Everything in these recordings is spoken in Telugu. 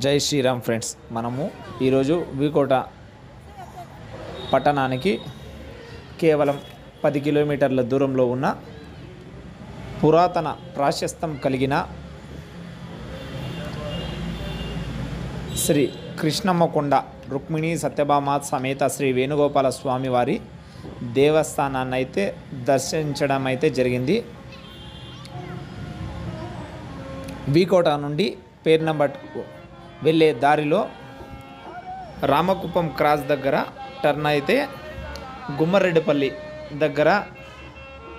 జై శ్రీరామ్ ఫ్రెండ్స్, మనము ఈరోజు వీకోట పట్టణానికి కేవలం 10 కిలోమీటర్ల దూరంలో ఉన్న పురాతన ప్రాశస్త్యం కలిగిన శ్రీ కృష్ణమ్మకొండ రుక్మిణీ సత్యభామ సమేత శ్రీ వేణుగోపాల స్వామి వారి దేవస్థానాన్ని అయితే దర్శించడం అయితే జరిగింది. వీకోట నుండి పేర్నంబట్కు వెళ్ళే దారిలో రామకుప్పం క్రాస్ దగ్గర టర్న్ అయితే గుమ్మరెడ్డిపల్లి దగ్గర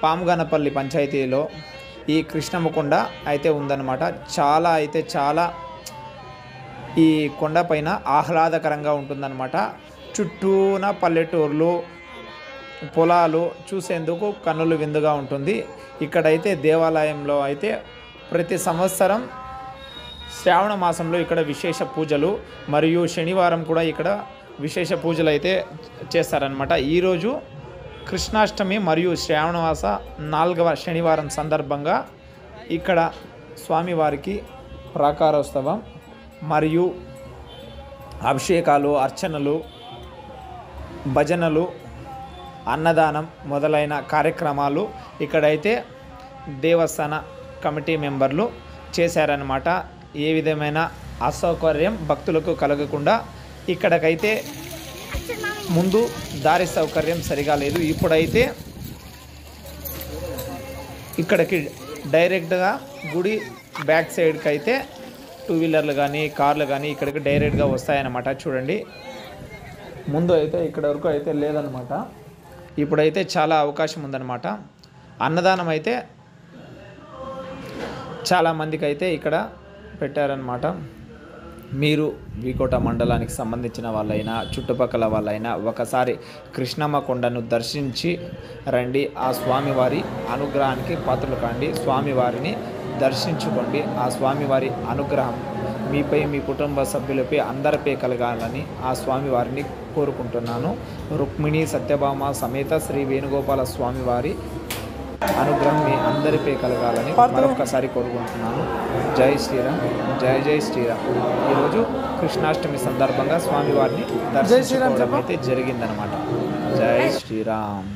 పాముగానపల్లి పంచాయతీలో ఈ కృష్ణమ్మకొండ అయితే ఉందన్నమాట. చాలా ఈ కొండ పైన ఆహ్లాదకరంగా ఉంటుందన్నమాట. చుట్టూన పల్లెటూర్లు, పొలాలు చూసేందుకు కన్నులు విందుగా ఉంటుంది. ఇక్కడైతే దేవాలయంలో అయితే ప్రతి సంవత్సరం శ్రావణ మాసంలో ఇక్కడ విశేష పూజలు మరియు శనివారం కూడా ఇక్కడ విశేష పూజలు అయితే చేస్తారనమాట. ఈరోజు కృష్ణాష్టమి మరియు శ్రావణమాస 4వ శనివారం సందర్భంగా ఇక్కడ స్వామివారికి ప్రాకారోత్సవం మరియు అభిషేకాలు, అర్చనలు, భజనలు, అన్నదానం మొదలైన కార్యక్రమాలు ఇక్కడైతే దేవస్థాన కమిటీ మెంబర్లు చేశారన్నమాట. ఏ విధమైన అసౌకర్యం భక్తులకు కలగకుండా ఇక్కడికైతే ముందు దారి సౌకర్యం సరిగా లేదు. ఇప్పుడైతే ఇక్కడికి డైరెక్ట్గా గుడి బ్యాక్ సైడ్కి అయితే 2 వీలర్లు కానీ కార్లు కానీ ఇక్కడికి డైరెక్ట్గా వస్తాయన్నమాట. చూడండి, ముందు అయితే ఇక్కడ వరకు అయితే లేదనమాట. ఇప్పుడైతే చాలా అవకాశం ఉందన్నమాట. అన్నదానం అయితే చాలామందికి అయితే ఇక్కడ పెట్టారనమాట. మీరు వీకోట మండలానికి సంబంధించిన వాళ్ళైనా చుట్టుపక్కల వాళ్ళైనా ఒకసారి కృష్ణమ్మకొండను దర్శించి రండి. ఆ స్వామివారి అనుగ్రహానికి పాత్రలు కాండి. స్వామివారిని దర్శించుకోండి. ఆ స్వామివారి అనుగ్రహం మీపై, మీ కుటుంబ సభ్యులపై, అందరిపై కలగాలని ఆ స్వామివారిని కోరుకుంటున్నాను. రుక్మిణీ సత్యభామ సమేత శ్రీ వేణుగోపాల స్వామివారి అనుగ్రహం మీ అందరిపై కలగాలని మరొకసారి కోరుకుంటున్నాను. జై శ్రీరామ్, జై శ్రీరామ్. ఈరోజు కృష్ణాష్టమి సందర్భంగా స్వామివారిని దర్శించుకోవడం అయితే జరిగిందనమాట. జై శ్రీరామ్.